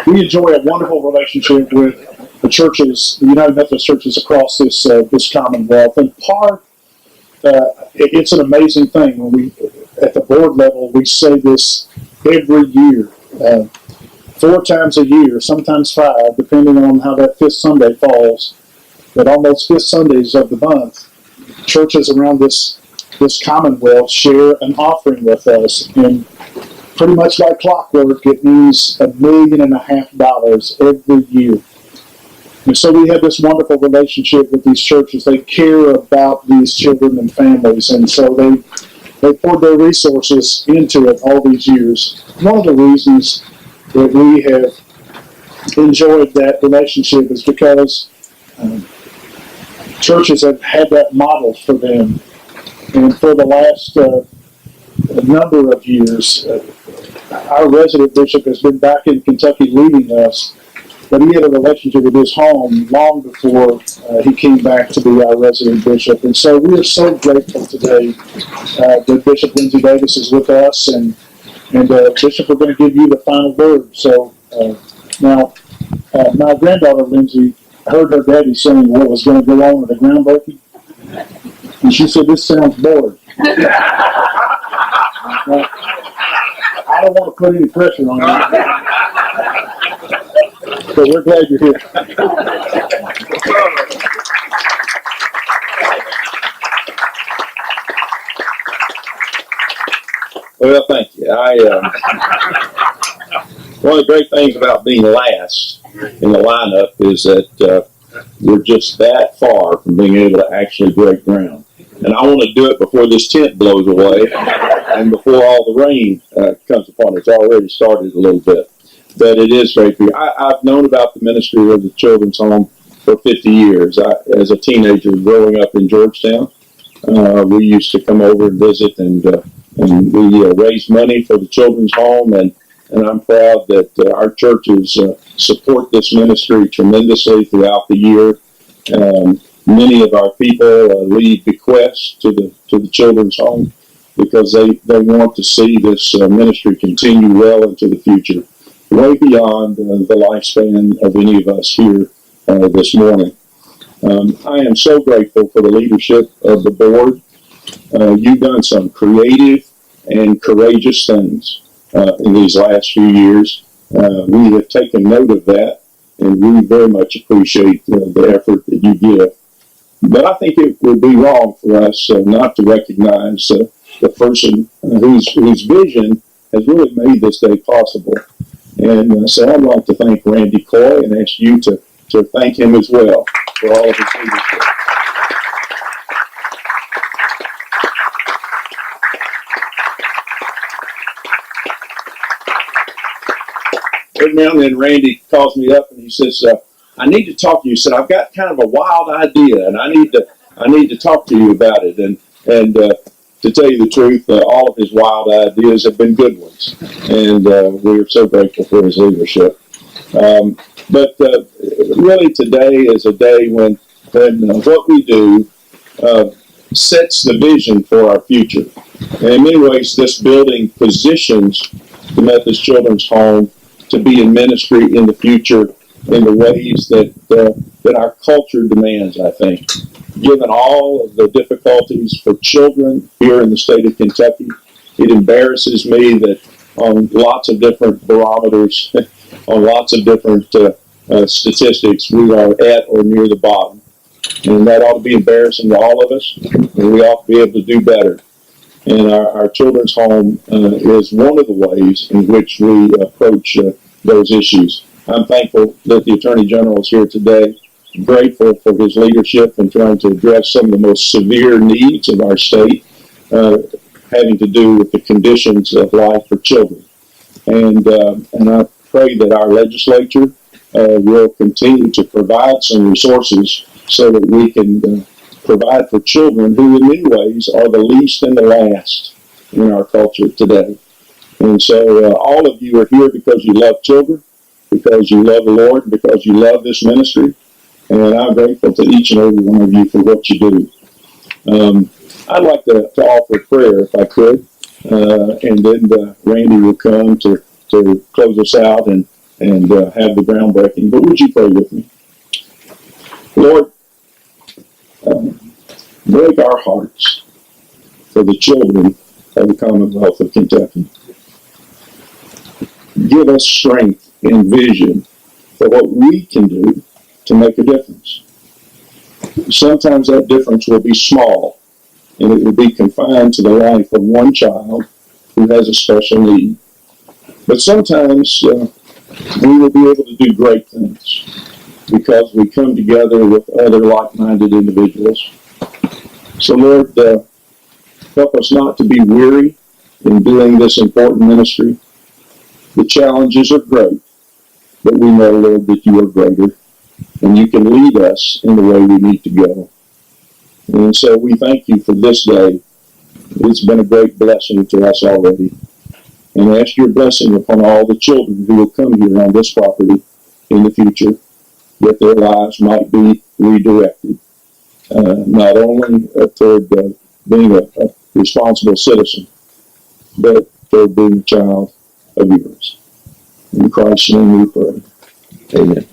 we enjoy a wonderful relationship with the churches, the United Methodist churches across this Commonwealth. And it's an amazing thing when we, at the board level, we say this every year, 4 times a year, sometimes 5, depending on how that 5th Sunday falls. But on those 5th Sundays of the month, churches around this Commonwealth share an offering with us, and pretty much like clockwork, it means $1.5 million every year. And so we have this wonderful relationship with these churches. They care about these children and families, and so they poured their resources into it all these years. One of the reasons that we have enjoyed that relationship is because churches have had that model for them. And for the last number of years, our resident bishop has been back in Kentucky leading us, but he had a relationship with his home long before he came back to be our resident bishop. And so we are so grateful today that Bishop Lindsey Davis is with us. And Bishop, we're going to give you the final word. So now, my granddaughter Lindsay heard her daddy saying what was going to go on at the groundbreaking. And she said, "This sounds boring." Well, I don't want to put any pressure on you, but we're glad you're here. Well, thank you. One of the great things about being last in the lineup is that we're just that far from being able to actually break ground. And I want to do it before this tent blows away and before all the rain comes upon it. It's already started a little bit. But it is great for you. I've known about the ministry of the Children's Home for 50 years. As a teenager growing up in Georgetown, we used to come over and visit, and we raised money for the Children's Home, and I'm proud that our churches support this ministry tremendously throughout the year. Many of our people leave bequests to the Children's Home because they want to see this ministry continue well into the future, way beyond the lifespan of any of us here this morning. I am so grateful for the leadership of the board. You've done some creative and courageous things in these last few years. We have taken note of that, and we very much appreciate the effort that you give. But I think it would be wrong for us not to recognize the person whose vision has really made this day possible. And so I'd like to thank Randy Coy and ask you to thank him as well for all of his leadership. Every now and then Randy calls me up and he says, "I need to talk to you." He said, "I've got kind of a wild idea, and I need to talk to you about it." And to tell you the truth, all of his wild ideas have been good ones, and we are so grateful for his leadership. But really, today is a day when what we do sets the vision for our future. And in many ways, this building positions the Methodist Children's Home to be in ministry in the future in the ways that our culture demands, I think. Given all of the difficulties for children here in the state of Kentucky, it embarrasses me that on lots of different barometers, on lots of different statistics, we are at or near the bottom. And that ought to be embarrassing to all of us, and we ought to be able to do better. And our Children's Home is one of the ways in which we approach those issues. I'm thankful that the Attorney General is here today. I'm grateful for his leadership in trying to address some of the most severe needs of our state, having to do with the conditions of life for children. And I pray that our legislature will continue to provide some resources so that we can provide for children who in many ways are the least and the last in our culture today. And so all of you are here because you love children, because you love the Lord, and because you love this ministry. And I'm grateful to each and every one of you for what you do. I'd like to offer prayer if I could, and then Randy will come to close us out, and and have the groundbreaking. But would you pray with me? Lord, break our hearts for the children of the Commonwealth of Kentucky. Give us strength and vision for what we can do to make a difference. Sometimes that difference will be small, and it will be confined to the life of one child who has a special need. But sometimes we will be able to do great things because we come together with other like-minded individuals. So Lord, help us not to be weary in doing this important ministry. The challenges are great, but we know, Lord, that you are greater, and you can lead us in the way we need to go. And so we thank you for this day. It's been a great blessing to us already. And ask your blessing upon all the children who will come here on this property in the future, that their lives might be redirected, not only toward being a responsible citizen, but toward being a child of yours. In Christ's name we pray. Amen.